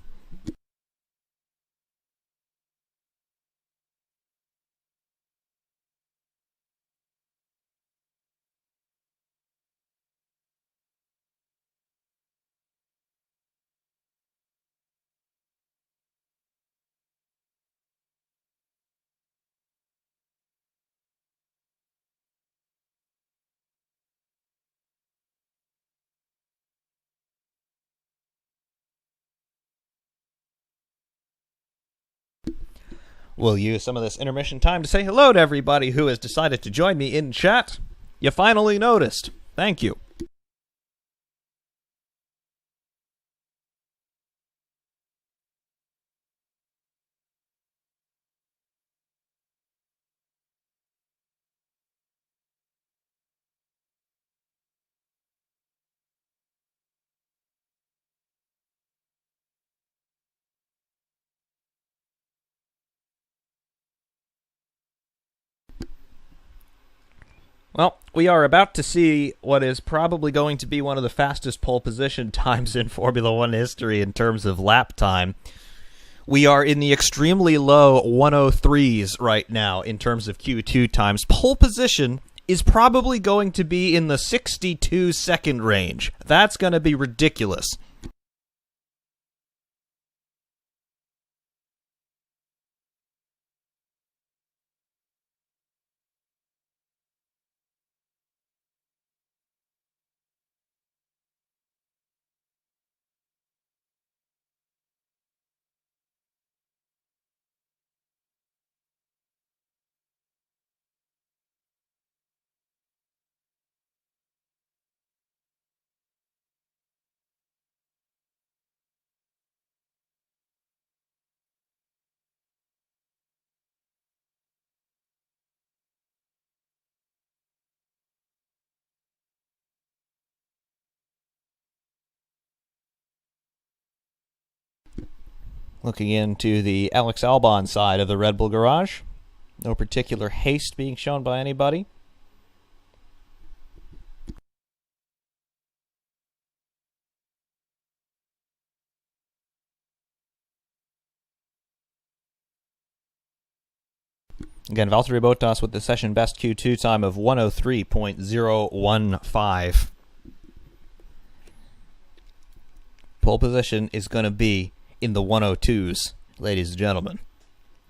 We'll use some of this intermission time to say hello to everybody who has decided to join me in chat. You finally noticed. Thank you. Well, we are about to see what is probably going to be one of the fastest pole position times in Formula One history in terms of lap time. We are in the extremely low 103s right now in terms of Q2 times. Pole position is probably going to be in the 62-second range. That's going to be ridiculous. Looking into the Alex Albon side of the Red Bull garage. No particular haste being shown by anybody. Again, Valtteri Bottas with the session best Q2 time of 103.015. Pole position is going to be in the 102s, ladies and gentlemen.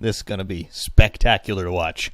This is going to be spectacular to watch.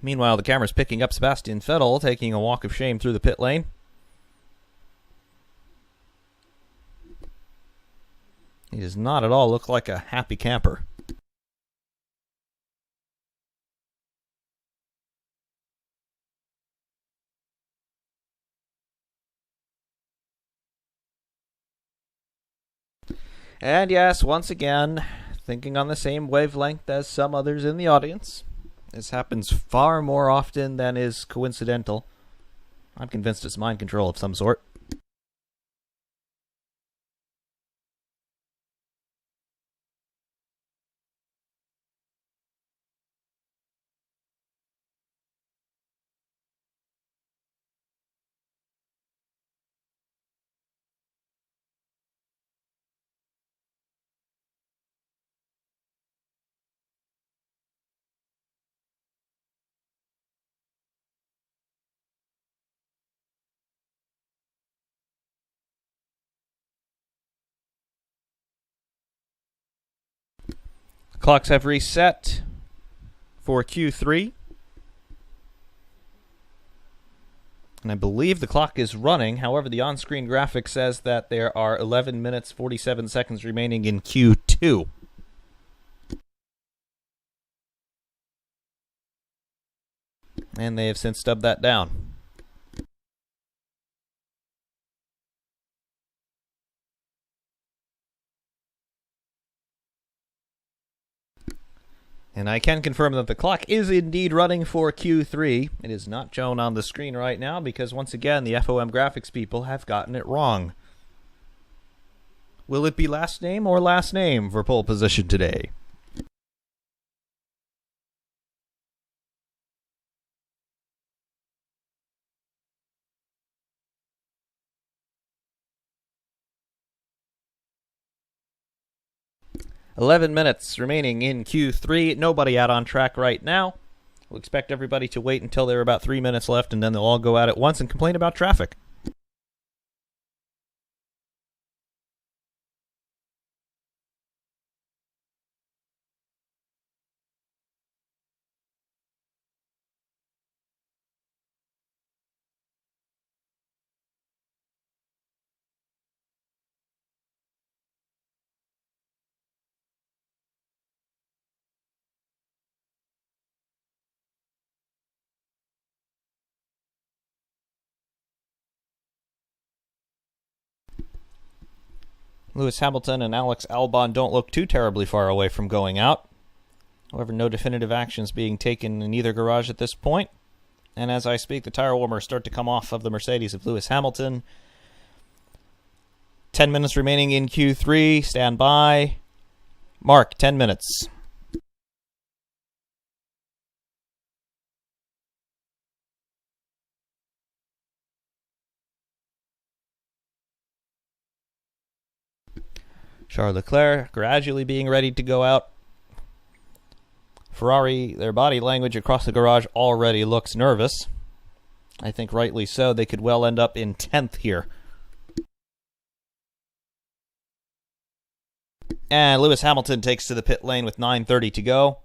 Meanwhile, the camera's picking up Sebastian Vettel taking a walk of shame through the pit lane. He does not at all look like a happy camper. And yes, once again, thinking on the same wavelength as some others in the audience. This happens far more often than is coincidental. I'm convinced it's mind control of some sort. Clocks have reset for Q3. And I believe the clock is running. However, the on-screen graphic says that there are 11 minutes, 47 seconds remaining in Q2. And they have since stubbed that down. And I can confirm that the clock is indeed running for Q3. It is not shown on the screen right now because, once again, the FOM graphics people have gotten it wrong. Will it be last name or last name for pole position today? 11 minutes remaining in Q3. Nobody out on track right now. We'll expect everybody to wait until there are about 3 minutes left, and then they'll all go out at once and complain about traffic. Lewis Hamilton and Alex Albon don't look too terribly far away from going out. However, no definitive actions being taken in either garage at this point. And as I speak, the tire warmers start to come off of the Mercedes of Lewis Hamilton. 10 minutes remaining in Q3. Stand by. Mark, 10 minutes. Charles Leclerc gradually being ready to go out. Ferrari, their body language across the garage already looks nervous. I think rightly so. They could well end up in 10th here. And Lewis Hamilton takes to the pit lane with 9:30 to go.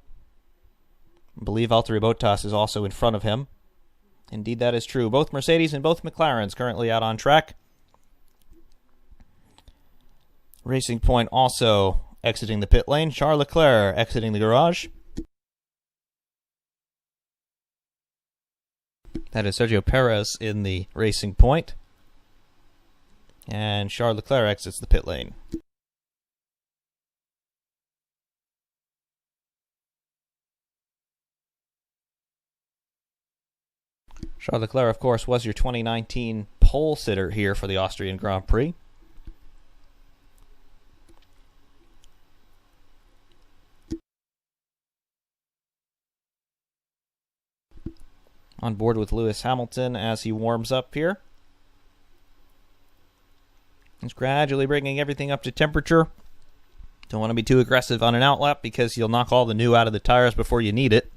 I believe Valtteri Bottas is also in front of him. Indeed, that is true. Both Mercedes and both McLarens currently out on track. Racing Point also exiting the pit lane. Charles Leclerc exiting the garage. That is Sergio Perez in the Racing Point. And Charles Leclerc exits the pit lane. Charles Leclerc, of course, was your 2019 pole sitter here for the Austrian Grand Prix. On board with Lewis Hamilton as he warms up here. He's gradually bringing everything up to temperature. Don't want to be too aggressive on an outlap because you'll knock all the new out of the tires before you need it.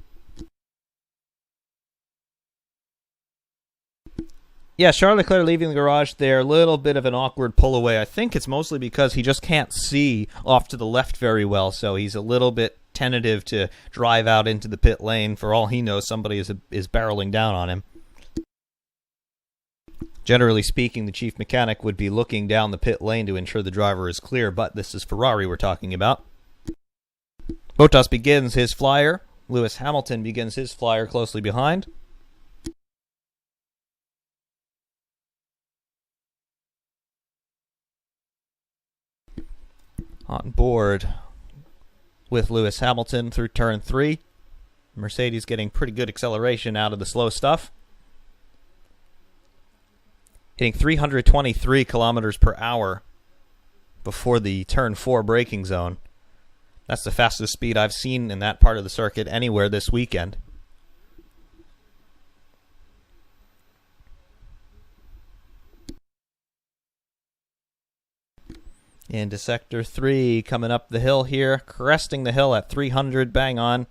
Yeah, Charles Leclerc leaving the garage there, a little bit of an awkward pull away. I think it's mostly because he just can't see off to the left very well, so he's a little bit tentative to drive out into the pit lane. For all he knows, somebody is barreling down on him. Generally speaking, the chief mechanic would be looking down the pit lane to ensure the driver is clear, but this is Ferrari we're talking about. Bottas begins his flyer. Lewis Hamilton begins his flyer closely behind. On board with Lewis Hamilton through turn 3. Mercedes getting pretty good acceleration out of the slow stuff. Hitting 323 kilometers per hour before the turn 4 braking zone. That's the fastest speed I've seen in that part of the circuit anywhere this weekend. Into Sector 3, coming up the hill here, cresting the hill at 300, bang on.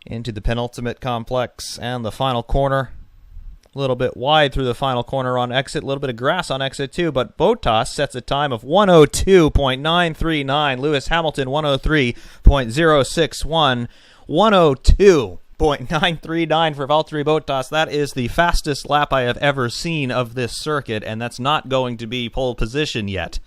Into the penultimate complex and the final corner. A little bit wide through the final corner on exit, a little bit of grass on exit too, but Bottas sets a time of 102.939. Lewis Hamilton 103.061. 102.939 for Valtteri Bottas. That is the fastest lap I have ever seen of this circuit, and that's not going to be pole position yet.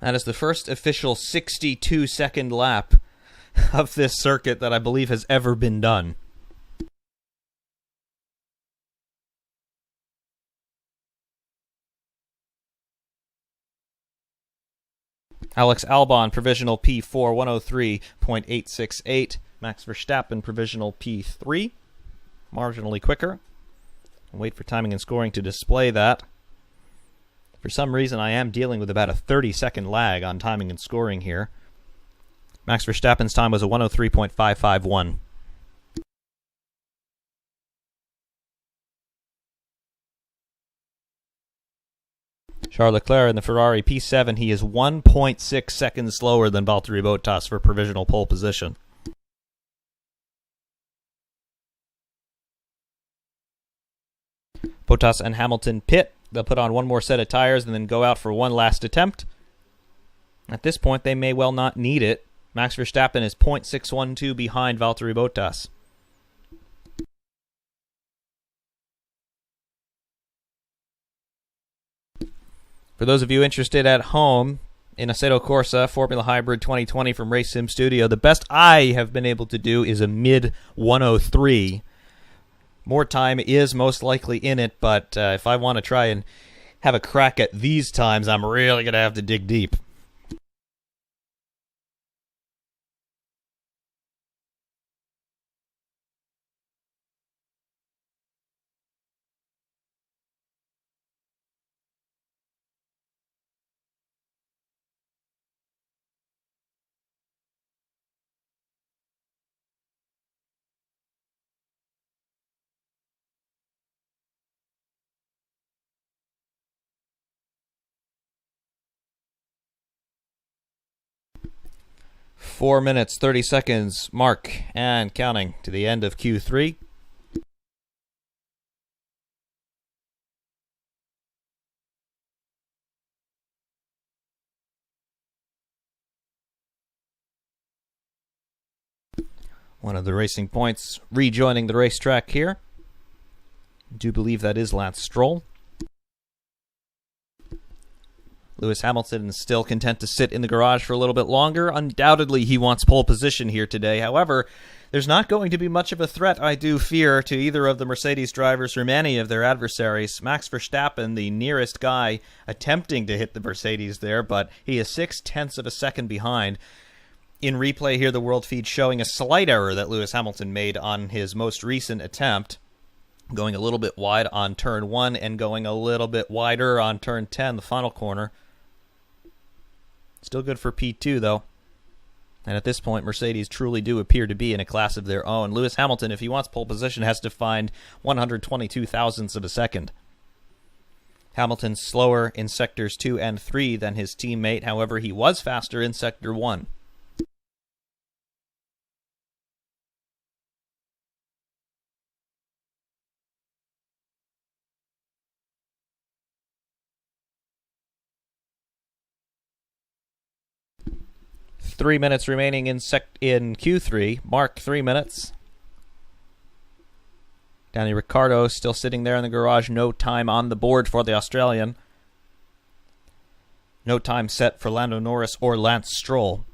That is the first official 62-second lap of this circuit that I believe has ever been done. Alex Albon, provisional P4, 103.868. Max Verstappen, provisional P3, marginally quicker. I'll wait for timing and scoring to display that. For some reason, I am dealing with about a 30-second lag on timing and scoring here. Max Verstappen's time was a 103.551. Charles Leclerc in the Ferrari P7, he is 1.6 seconds slower than Valtteri Bottas for provisional pole position. Bottas and Hamilton pit. They'll put on one more set of tires and then go out for one last attempt. At this point, they may well not need it. Max Verstappen is 0.612 behind Valtteri Bottas. For those of you interested at home, in Assetto Corsa Formula Hybrid 2020 from Race Sim Studio, the best I have been able to do is a mid 103. More time is most likely in it, but if I want to try and have a crack at these times, I'm really going to have to dig deep. Four minutes, 30 seconds, mark, and counting to the end of Q3. One of the Racing Points rejoining the racetrack here. I do believe that is Lance Stroll. Lewis Hamilton is still content to sit in the garage for a little bit longer. Undoubtedly, he wants pole position here today. However, there's not going to be much of a threat, I do fear, to either of the Mercedes drivers or many of their adversaries. Max Verstappen, the nearest guy, attempting to hit the Mercedes there, but he is 0.6 of a second behind. In replay here, the world feed showing a slight error that Lewis Hamilton made on his most recent attempt, going a little bit wide on turn 1 and going a little bit wider on turn 10, the final corner. Still good for P2, though. And at this point, Mercedes truly do appear to be in a class of their own. Lewis Hamilton, if he wants pole position, has to find 122 thousandths of a second. Hamilton's slower in sectors 2 and 3 than his teammate. However, he was faster in sector 1. Three minutes remaining in Q3. Mark 3 minutes. Danny Ricciardo still sitting there in the garage. No time on the board for the Australian. No time set for Lando Norris or Lance Stroll.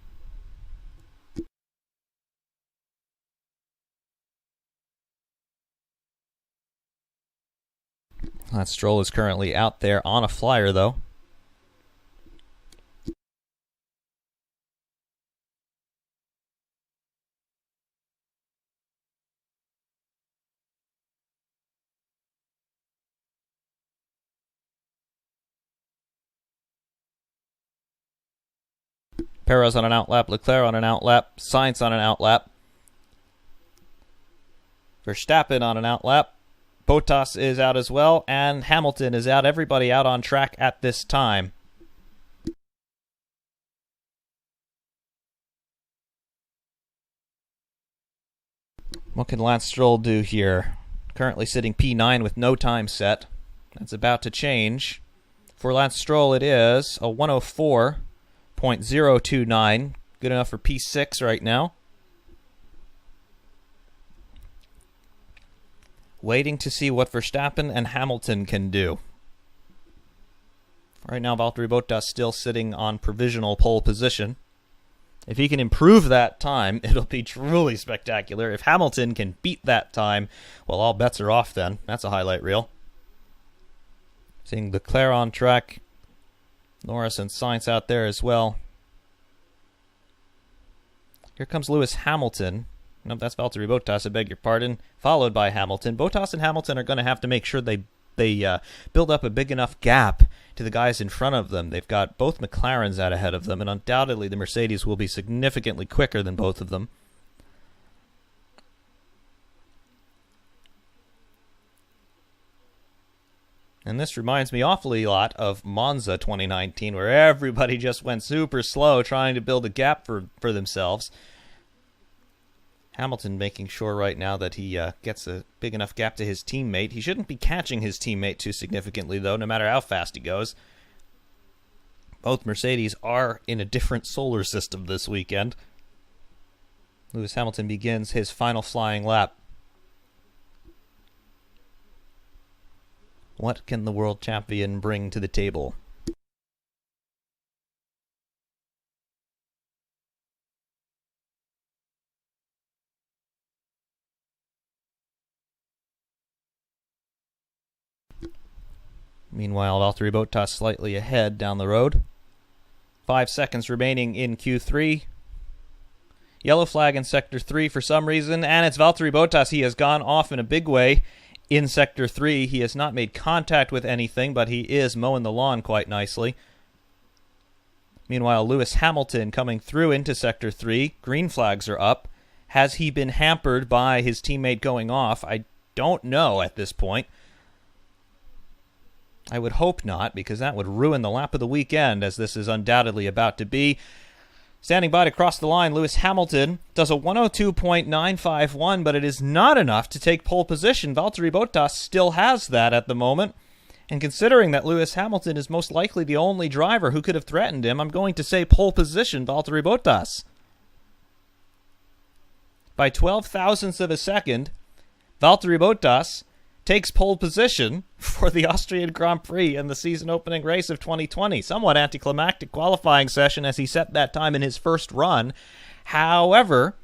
Lance Stroll is currently out there on a flyer, though. Perez on an outlap, Leclerc on an outlap, Sainz on an outlap, Verstappen on an outlap, Bottas is out as well, and Hamilton is out. Everybody out on track at this time. What can Lance Stroll do here? Currently sitting P9 with no time set. That's about to change. For Lance Stroll, it is a 104.029. Good enough for P6 right now. Waiting to see what Verstappen and Hamilton can do. Right now, Valtteri Bottas still sitting on provisional pole position. If he can improve that time, it'll be truly spectacular. If Hamilton can beat that time, well, all bets are off then. That's a highlight reel. Seeing Leclerc on track. Norris and Sainz out there as well. Here comes Lewis Hamilton. No, that's Valtteri Bottas, I beg your pardon. Followed by Hamilton. Bottas and Hamilton are going to have to make sure they they build up a big enough gap to the guys in front of them. They've got both McLarens out ahead of them, and undoubtedly the Mercedes will be significantly quicker than both of them. And this reminds me awfully a lot of Monza 2019, where everybody just went super slow trying to build a gap for themselves. Hamilton making sure right now that he gets a big enough gap to his teammate. He shouldn't be catching his teammate too significantly, though, no matter how fast he goes. Both Mercedes are in a different solar system this weekend. Lewis Hamilton begins his final flying lap. What can the world champion bring to the table? Meanwhile, Valtteri Bottas slightly ahead down the road. 5 seconds remaining in Q3. Yellow flag in Sector 3 for some reason, and it's Valtteri Bottas. He has gone off in a big way in Sector 3. He has not made contact with anything, but he is mowing the lawn quite nicely. Meanwhile, Lewis Hamilton coming through into Sector 3. Green flags are up. Has he been hampered by his teammate going off? I don't know at this point. I would hope not, because that would ruin the lap of the weekend, as this is undoubtedly about to be. Standing by to cross the line, Lewis Hamilton does a 102.951, but it is not enough to take pole position. Valtteri Bottas still has that at the moment. And considering that Lewis Hamilton is most likely the only driver who could have threatened him, I'm going to say pole position Valtteri Bottas. By 12 thousandths of a second, Valtteri Bottas takes pole position for the Austrian Grand Prix in the season opening race of 2020. Somewhat anticlimactic qualifying session as he set that time in his first run. However,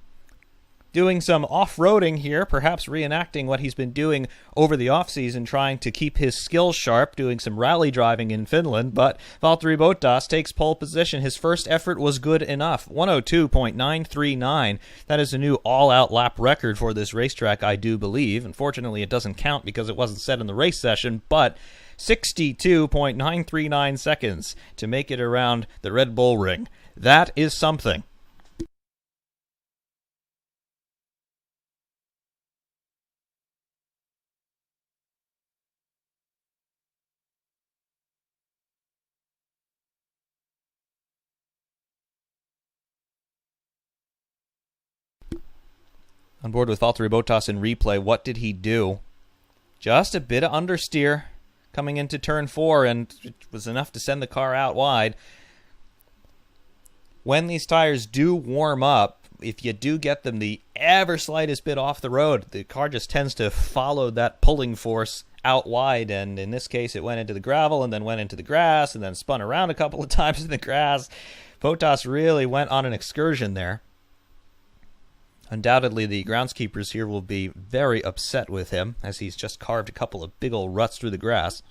doing some off-roading here, perhaps reenacting what he's been doing over the off-season, trying to keep his skills sharp, doing some rally driving in Finland, but Valtteri Bottas takes pole position. His first effort was good enough, 102.939. That is a new all-out lap record for this racetrack, I do believe. Unfortunately, it doesn't count because it wasn't set in the race session, but 62.939 seconds to make it around the Red Bull Ring. That is something. On board with Valtteri Bottas in replay, what did he do? Just a bit of understeer coming into turn 4, and it was enough to send the car out wide. When these tires do warm up, if you do get them the ever slightest bit off the road, the car just tends to follow that pulling force out wide, and in this case it went into the gravel and then went into the grass and then spun around a couple of times in the grass. Bottas really went on an excursion there. Undoubtedly, the groundskeepers here will be very upset with him, as he's just carved a couple of big old ruts through the grass.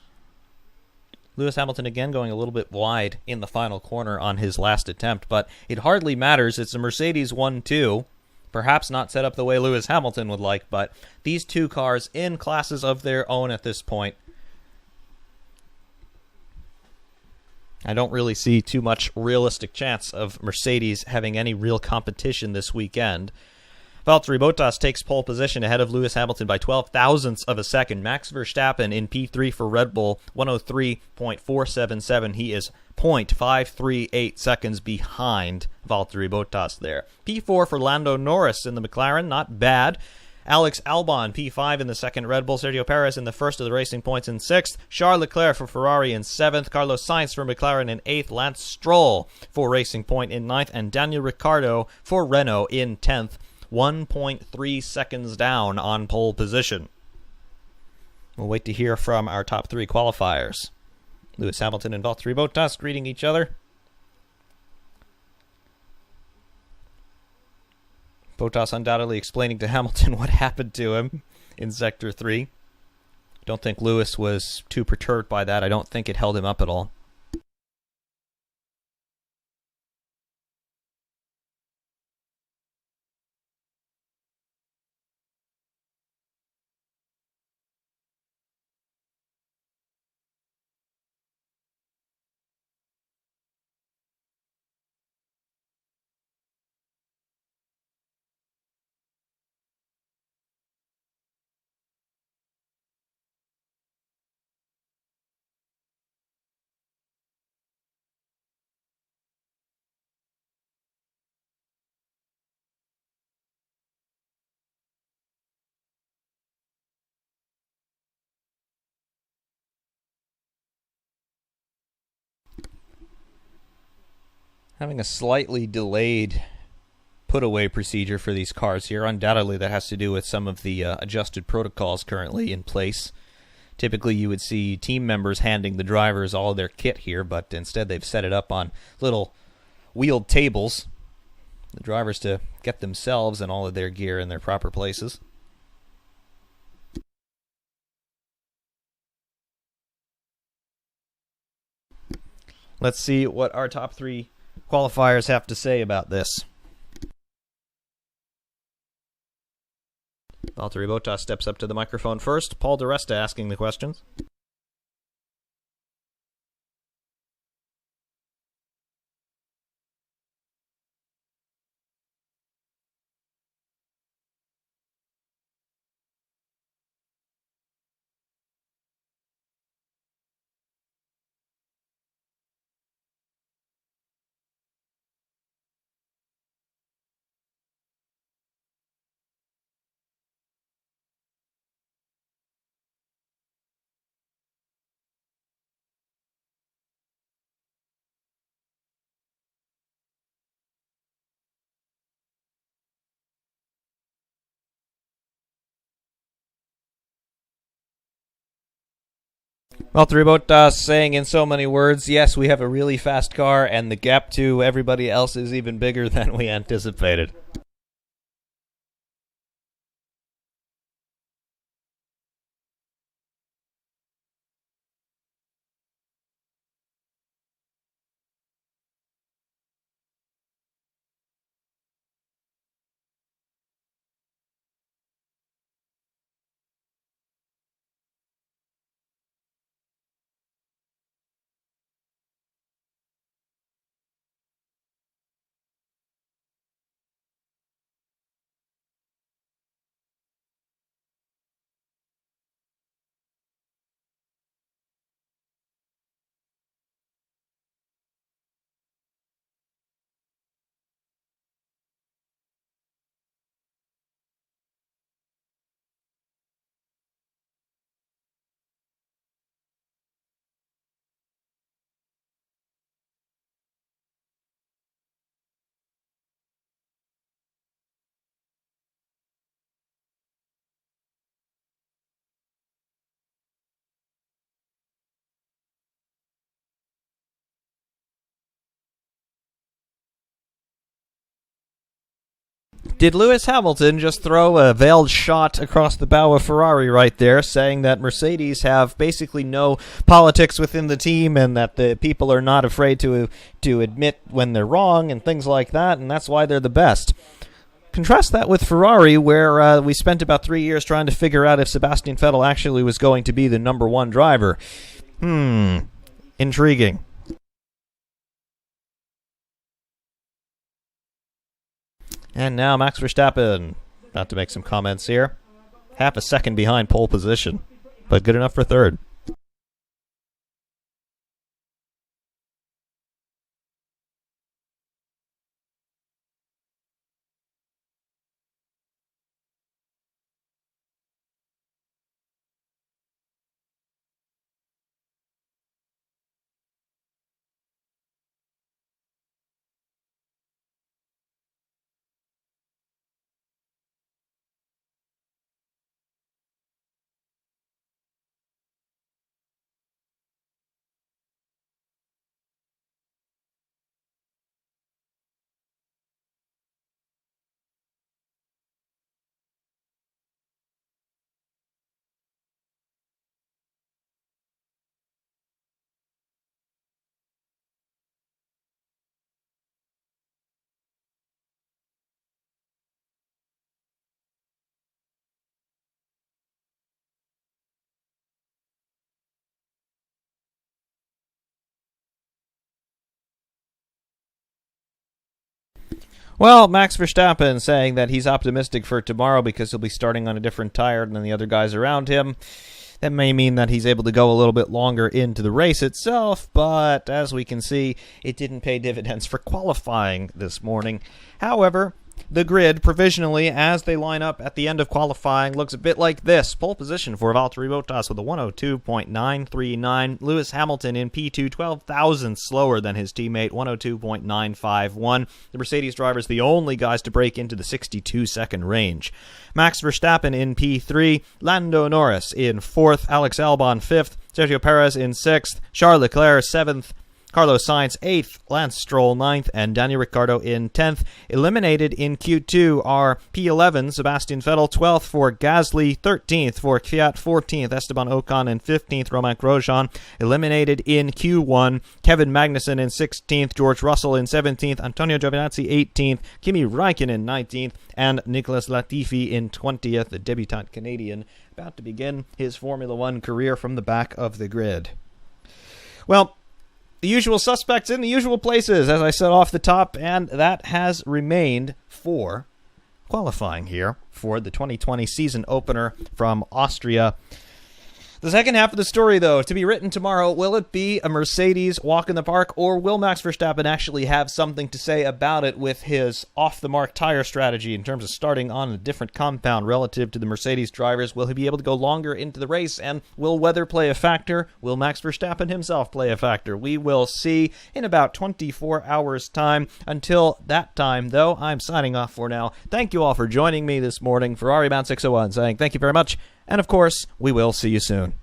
Lewis Hamilton again going a little bit wide in the final corner on his last attempt, but it hardly matters. It's a Mercedes 1-2. Perhaps not set up the way Lewis Hamilton would like, but these two cars in classes of their own at this point. I don't really see too much realistic chance of Mercedes having any real competition this weekend. Valtteri Bottas takes pole position ahead of Lewis Hamilton by 12 thousandths of a second. Max Verstappen in P3 for Red Bull, 103.477. He is 0.538 seconds behind Valtteri Bottas there. P4 for Lando Norris in the McLaren, not bad. Alex Albon, P5 in the second Red Bull. Sergio Perez in the first of the Racing Points in 6th. Charles Leclerc for Ferrari in 7th. Carlos Sainz for McLaren in 8th. Lance Stroll for Racing Point in 9th. And Daniel Ricciardo for Renault in 10th. 1.3 seconds down on pole position. We'll wait to hear from our top 3 qualifiers. Lewis Hamilton and Valtteri Bottas greeting each other. Bottas undoubtedly explaining to Hamilton what happened to him in Sector 3. Don't think Lewis was too perturbed by that. I don't think it held him up at all. having a slightly delayed put-away procedure for these cars here. Undoubtedly, that has to do with some of the adjusted protocols currently in place. Typically, you would see team members handing the drivers all of their kit here, but instead they've set it up on little wheeled tables. The drivers to get themselves and all of their gear in their proper places. Let's see what our top 3 qualifiers have to say about this. Valtteri Bottas steps up to the microphone first. Paul di Resta asking the questions. Valtteri Bottas saying in so many words, yes, we have a really fast car, and the gap to everybody else is even bigger than we anticipated. Did Lewis Hamilton just throw a veiled shot across the bow of Ferrari right there, saying that Mercedes have basically no politics within the team and that the people are not afraid to admit when they're wrong and things like that, and that's why they're the best? Contrast that with Ferrari, where we spent about 3 years trying to figure out if Sebastian Vettel actually was going to be the number 1 driver. Intriguing. And now Max Verstappen, about to make some comments here. Half a second behind pole position, but good enough for 3rd. Well, Max Verstappen saying that he's optimistic for tomorrow because he'll be starting on a different tire than the other guys around him. That may mean that he's able to go a little bit longer into the race itself, but as we can see, it didn't pay dividends for qualifying this morning. However, The grid, provisionally, as they line up at the end of qualifying, looks a bit like this. Pole position for Valtteri Bottas with a 102.939. Lewis Hamilton in P2, 12 thousandths slower than his teammate, 102.951. The Mercedes drivers, the only guys to break into the 62-second range. Max Verstappen in P3, Lando Norris in 4th, Alex Albon 5th, Sergio Perez in 6th, Charles Leclerc 7th, Carlos Sainz 8th, Lance Stroll 9th, and Daniel Ricciardo in 10th. Eliminated in Q2 are P11, Sebastian Vettel 12th for Gasly, 13th for Kvyat, 14th Esteban Ocon, and 15th Romain Grosjean. Eliminated in Q1, Kevin Magnussen in 16th, George Russell in 17th, Antonio Giovinazzi 18th, Kimi Räikkönen 19th, and Nicolas Latifi in 20th, the debutant Canadian, about to begin his Formula One career from the back of the grid. Well, the usual suspects in the usual places, as I said off the top, and that has remained for qualifying here for the 2020 season opener from Austria. The second half of the story, though, to be written tomorrow, will it be a Mercedes walk in the park, or will Max Verstappen actually have something to say about it with his off-the-mark tire strategy in terms of starting on a different compound relative to the Mercedes drivers? Will he be able to go longer into the race, and will weather play a factor? Will Max Verstappen himself play a factor? We will see in about 24 hours' time. Until that time, though, I'm signing off for now. Thank you all for joining me this morning. Ferrariman601 saying thank you very much. And, of course, we will see you soon.